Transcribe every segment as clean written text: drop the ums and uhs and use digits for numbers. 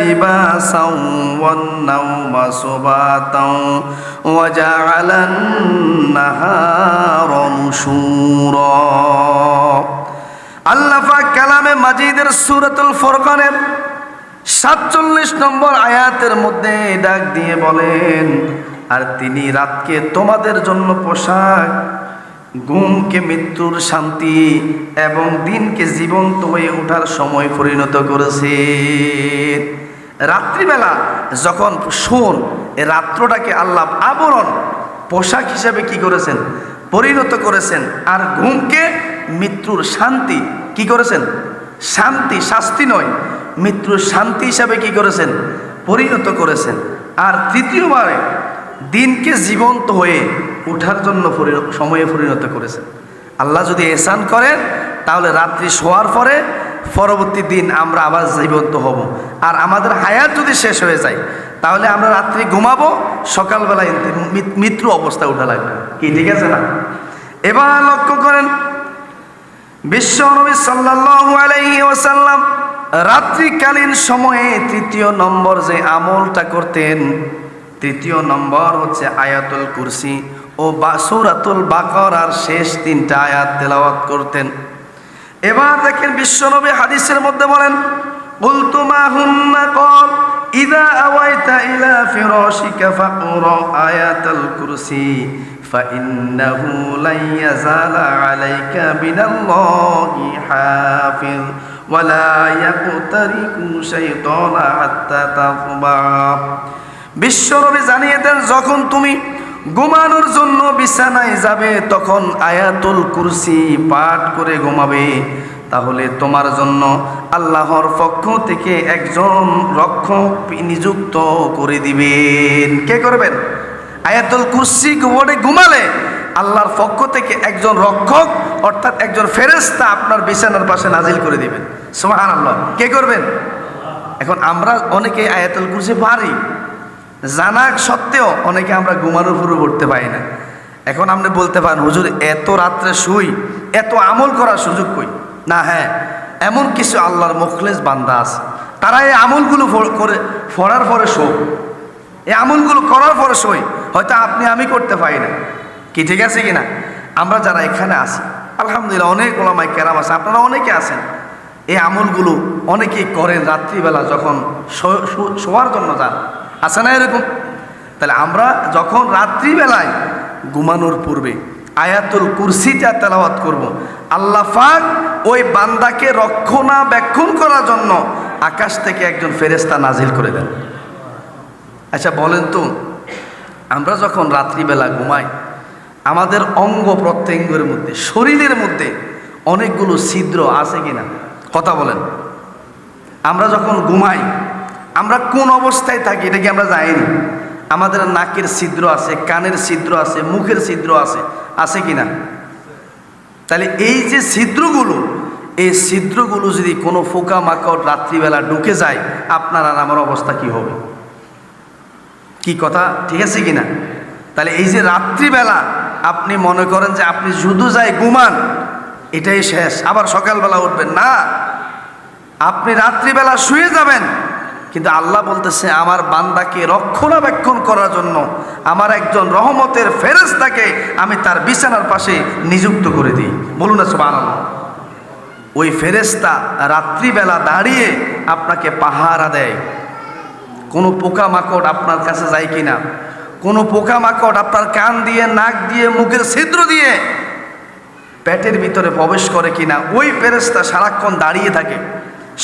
লিবাসাও one নাওমা সুবাতাও ওয়া জাআলান নাহারা নুশুরা। আল্লাহ পাক কালামে মাজিদের সূরাতুল ফুরকানের 47 নম্বর আয়াতের মধ্যে ডাক দিয়ে বলেন, আর তিনি রাতকে তোমাদের জন্য পোশাক, ঘুমকে মৃত্যুর শান্তি এবং দিনকে জীবন্ত হয়ে ওঠার সময় পরিণত করেছে। রাত্রিবেলা যখন শোন, এ রাত্রটাকে আল্লাহ আবরণ পোশাক হিসাবে কি করেছেন? পরিণত করেছেন। আর ঘুমকে মৃত্যুর শান্তি কি করেছেন? শান্তি, শাস্তি নয়, মৃত্যুর শান্তি হিসাবে কি করেছেন? পরিণত করেছেন। আর তৃতীয়বারে দিনকে জীবন্ত হয়ে ওঠার জন্য সময়ে পরিণত করেছেন। আল্লাহ যদি এহসান করেন তাহলে রাত্রি শোয়ার পরে পরবর্তী দিন আমরা আবার জীবন্ত হব। আর আমাদের হায়াত যদি শেষ হয়ে যায় তাহলে আমরা রাত্রি ঘুমাবো, সকালবেলায় মৃত্যু অবস্থায় উঠা লাগবে। কি ঠিক আছে না? এবার লক্ষ্য করেন, বিশ্ব নবী সাল্লাল্লাহু আলাইহি ওয়াসাল্লাম রাত্রিকালীন সময়ে তৃতীয় নম্বর যে আমলটা করতেন, তৃতীয় নম্বর হচ্ছে আয়াতুল কুরসি ও সূরাতুল বাকারার শেষ 3টা আয়াত তেলাওয়াত করতেন। এবার দেখেন বিশ্বনবী হাদিসের মধ্যে বলেন, কুলতু মা হুন্না ক্বাল ইযা আওয়াইতা ইলা ফিরাশিকা ফাকরা আয়াতুল কুরসি ফাইন্নাহু লা ইয়াজালা আলাইকা বিনাল্লাহি হাফিজ ওয়ালা ইয়াকতারিকু শাইতানা হাত্তা তাকবা। বিশ্বনবী জানিয়ে দেন, যখন তুমি ঘুমানোর জন্য বিছানায় যাবে তখন আয়াতুল কুরসি পাঠ করে ঘুমাবে, তাহলে তোমার জন্য আল্লাহর পক্ষ থেকে একজন রক্ষক নিযুক্ত করে দিবেন। কে করবেন? আয়াতুল কুরসি পড়ে ঘুমালে আল্লাহর পক্ষ থেকে একজন রক্ষক অর্থাৎ একজন ফেরেশতা আপনার বিছানার পাশে নাজিল করে দিবেন। সুবহানাল্লাহ। কে করবেন? এখন আমরা অনেকে আয়াতুল কুরসি পারি, জানা সত্ত্বেও অনেকে আমরা ঘুমানোর পুরো করতে পারি না। এখন আপনি বলতে পারেন, হুজুর এত রাত্রে শুই, এত আমল করার সুযোগ কই? না, হ্যাঁ, এমন কিছু আল্লাহর মুখলেস বান্দা আছে, তারা এই আমলগুলো করে পড়ার পরে শোয়, এই আমলগুলো করার পরে শোয়। হয়তো আপনি আমি করতে পারি না। কি ঠিক আছে কিনা? আমরা যারা এখানে আছি আলহামদুলিল্লাহ অনেক ওলামায়ে কেরাম আছে, আপনারা অনেকে আছেন, এই আমলগুলো অনেকেই করেন রাত্রিবেলা যখন শোয়ার জন্য যান, আছে না এরকম? তাহলে আমরা যখন রাত্রিবেলায় ঘুমানোর পূর্বে আয়াতুল কুরসিটা তেলাওয়াত করব, আল্লাহ পাক ওই বান্দাকে রক্ষণাবেক্ষণ করার জন্য আকাশ থেকে একজন ফেরেশতা নাজিল করে দেন। আচ্ছা বলেন তো, আমরা যখন রাত্রিবেলা ঘুমাই আমাদের অঙ্গ প্রত্যঙ্গের মধ্যে, শরীরের মধ্যে অনেকগুলো ছিদ্র আছে কিনা? কথা বলেন। আমরা যখন ঘুমাই আমরা কোন অবস্থায় থাকি এটা কি আমরা জানি? আমাদের নাকের ছিদ্র আছে, কানের ছিদ্র আছে, মুখের ছিদ্র আছে, আছে কিনা? তাহলে এই যে ছিদ্রগুলো, এই ছিদ্রগুলো যদি কোনো পোকা মাকড় রাত্রিবেলা ঢুকে যায় আপনার আর আমার অবস্থা কি হবে? কি কথা ঠিক আছে কিনা? তাহলে এই যে রাত্রিবেলা আপনি মনে করেন যে আপনি শুধু যাই ঘুমান এটাই শেষ, আবার সকালবেলা উঠবেন না। আপনি রাত্রিবেলা শুয়ে যাবেন, কিন্তু আল্লাহ বলতেছে আমার বান্দাকে রক্ষণাবেক্ষণ করার জন্য আমার একজন রহমতের ফেরেশতাকে আমি তার বিছানার পাশে নিযুক্ত করে দিই। বলুন না সুবহানাল্লাহ। ওই ফেরেশতা রাত্রিবেলা দাঁড়িয়ে আপনাকে পাহারা দেয়, কোনো পোকামাকড় আপনার কাছে যায় কিনা, কোনো পোকামাকড় আপনার কান দিয়ে, নাক দিয়ে, মুখের ছিদ্র দিয়ে পেটের ভিতরে প্রবেশ করে কিনা, ওই ফেরেশতা সারাক্ষণ দাঁড়িয়ে থাকে।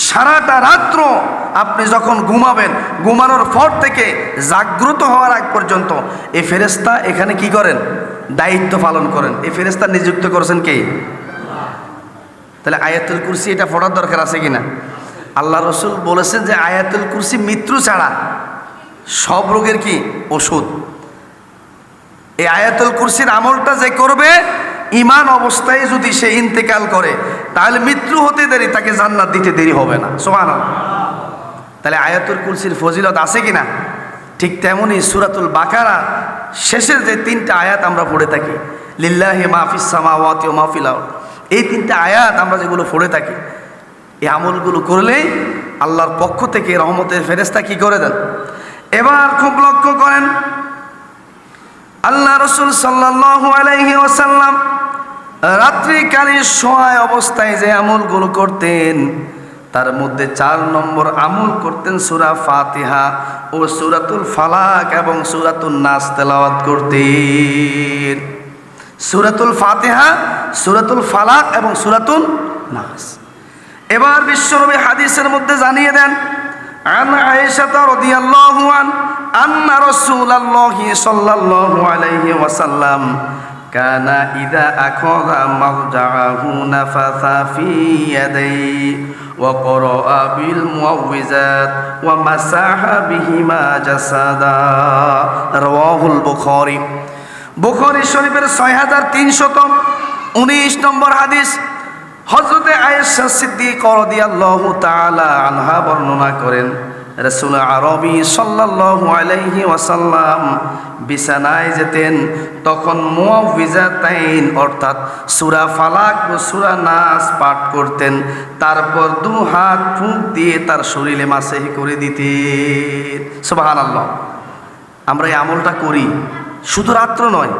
সারাটা রাত্র আপনি যখন ঘুমাবেন, ঘুমানোর পর থেকে জাগ্রত হওয়ার আগ পর্যন্ত এই ফেরেশতা এখানে কি করেন? দায়িত্ব পালন করেন। এই ফেরেশতা নিযুক্ত করেছেন কে? তাহলে আয়াতুল কুরসি এটা পড়ার দরকার আছে কিনা? আল্লাহ রসুল বলেছেন যে আয়াতুল কুরসি মৃত্যু ছাড়া সব রোগের কি ওষুধ। এই আয়াতুল কুরসির আমলটা যে করবে ঈমান অবস্থায় যদি সে ইন্তেকাল করে তাহলে মৃত্যু হতে দেরি, তাকে জান্নাত দিতে দেরি হবে না। সুবহানাল্লাহ। তাহলে আয়াতুল কুরসির ফজিলত আছে কিনা? ঠিক তেমনি সূরাতুল বাকারা শেষের যে 3টা আয়াত আমরা পড়ে থাকি, লিল্লাহি মা ফিস সামাওয়াতি ওয়া মা ফিল আরদ, এই 3টা আয়াত আমরা যেগুলো পড়ে থাকি, এই আমলগুলো করলেই আল্লাহর পক্ষ থেকে রহমতের ফেরেশতা কি করে দেন। এবার খুব লক্ষ্য করেন, আল্লাহ রাসূল সাল্লাল্লাহু আলাইহি ওয়াসাল্লাম রাত্রিকালীন শোয়া অবস্থায় যে আমলগুলো করতেন তার মধ্যে 4 নম্বর আমল করতেন সূরা ফাতিহা ও সূরাতুল ফালাক এবং সূরাতুন নাস তেলাওয়াত করতেন। সূরাতুল ফাতিহা, সূরাতুল ফালাক এবং সূরাতুন নাস। এবার বিশ্বনবী হাদিসের মধ্যে জানিয়ে দেন, আন আয়েশা রাদিয়াল্লাহু আন্না রাসূলুল্লাহি সাল্লাল্লাহু আলাইহি ওয়াসাল্লাম কানা ইযা আখাযা মারজাআহু নাফাসা ফি ইয়াদাইহি ওয়া ক্বারাআ বিল মুআউযিজাত ওয়া মাসাহা বিহিমা জাসাদা। রাওয়াহুল বুখারী। বুখারী শরীফের 6319 নম্বর হাদিস। হযরতে আয়েশা সিদ্দিকা রাদিয়াল্লাহু তাআলা আনহা বর্ণনা করেন, রাসূল আরবি সাল্লাল্লাহু আলাইহি ওয়াসাল্লাম বিছানায় যেতেন তখন মুআউযিজাতাইন অর্থাৎ সূরা ফালাক ও সূরা নাস পাঠ করতেন, তারপর 2 হাত ফুঁক দিয়ে তার শরীরে মাসেহ করে দিতেন। সুবহানাল্লাহ। আমরা এই আমলটা করি, শুধু রাত্র নয়,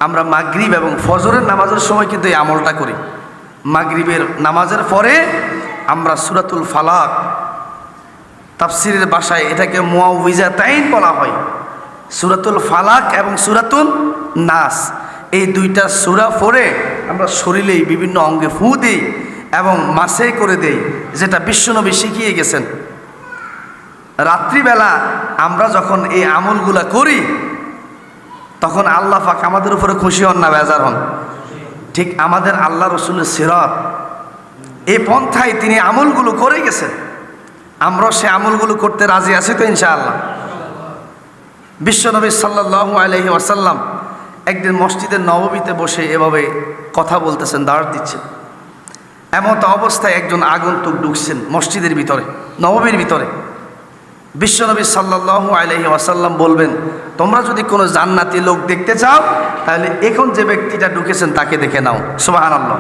আমরা মাগরিব এবং ফজরের নামাজের সময় কিন্তু এই আমলটা করি। মাগরিবের নামাজের পরে আমরা সূরাতুল ফালাক, তাফসীরের ভাষায় এটাকে মুআউযিজাতাইন বলা হয়, সূরাতুল ফালাক এবং সূরাতুন নাস, এই 2টা সূরা পড়ে আমরা শরীরে বিভিন্ন অঙ্গে ফু দিই এবং মাসে করে দেই, যেটা বিশ্বনবী শিখিয়ে গেছেন। রাত্রিবেলা আমরা যখন এই আমলগুলা করি তখন আল্লাহ পাক আমাদের উপরে খুশি হন না বেজার হন? ঠিক আমাদের আল্লাহ রাসূলের সিরাত, এই পন্থায় তিনি আমলগুলো করে গেছেন, আমরা সে আমলগুলো করতে রাজি আছি তো ইনশাআল্লাহ। বিশ্বনবী সাল্লাল্লাহু আলাইহি ওয়াসাল্লাম একদিন মসজিদের নববীতে বসে এভাবে কথা বলতেছেন, দাওয়াত দিচ্ছেন। এমত অবস্থায় একজন আগন্তুক ঢুকছেন মসজিদের ভিতরে, নববীর ভিতরে। বিশ্বনবী সাল্লাল্লাহু আলাইহি ওয়াসাল্লাম বলবেন, তোমরা যদি কোনো জান্নাতি লোক দেখতে চাও তাহলে এখন যে ব্যক্তিটা ঢুকেছেন তাকে দেখে নাও। সুবহানাল্লাহ।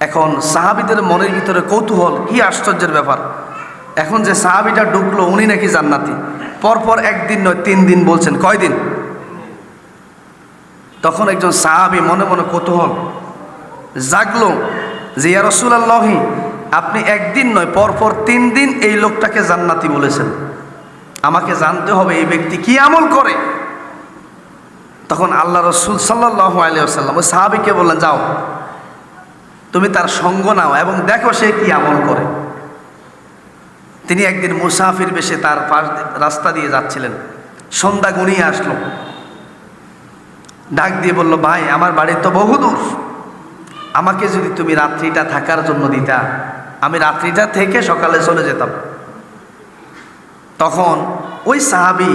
এখন সাহাবীদের মনের ভিতরে কৌতূহল, কি আশ্চর্যের ব্যাপার, এখন যে সাহাবীটা ঢুকলো উনি নাকি জান্নাতি। পরপর 1 দিন নয় 3 দিন বলছেন, কয় দিন? তখন একজন সাহাবী মনে মনে কৌতূহল জাগলো যে ইয়া রাসূলুল্লাহ, আপনি 1 দিন নয় পরপর 3 দিন এই লোকটাকে জান্নাতি বলেছেন, আমাকে জানতে হবে এই ব্যক্তি কি আমল করে। তখন আল্লাহ রাসূল সাল্লাল্লাহু আলাইহি ওয়াসাল্লাম ওই সাহাবীকে বললেন, যাও তুমি তার সঙ্গ নাও এবং দেখো সে কি আমল করে। তিনি একদিন মুসাফির বেশে তার রাস্তা দিয়ে যাচ্ছিলেন, সন্ধ্যা ঘনিয়ে আসলো, ডাক দিয়ে বলল, ভাই আমার বাড়ি তো বহুদূর, আমাকে যদি তুমি রাত্রিটা থাকার জন্য দিতা, আমি রাত্রিটা থেকে সকালে চলে যেতাম। তখন ওই সাহাবী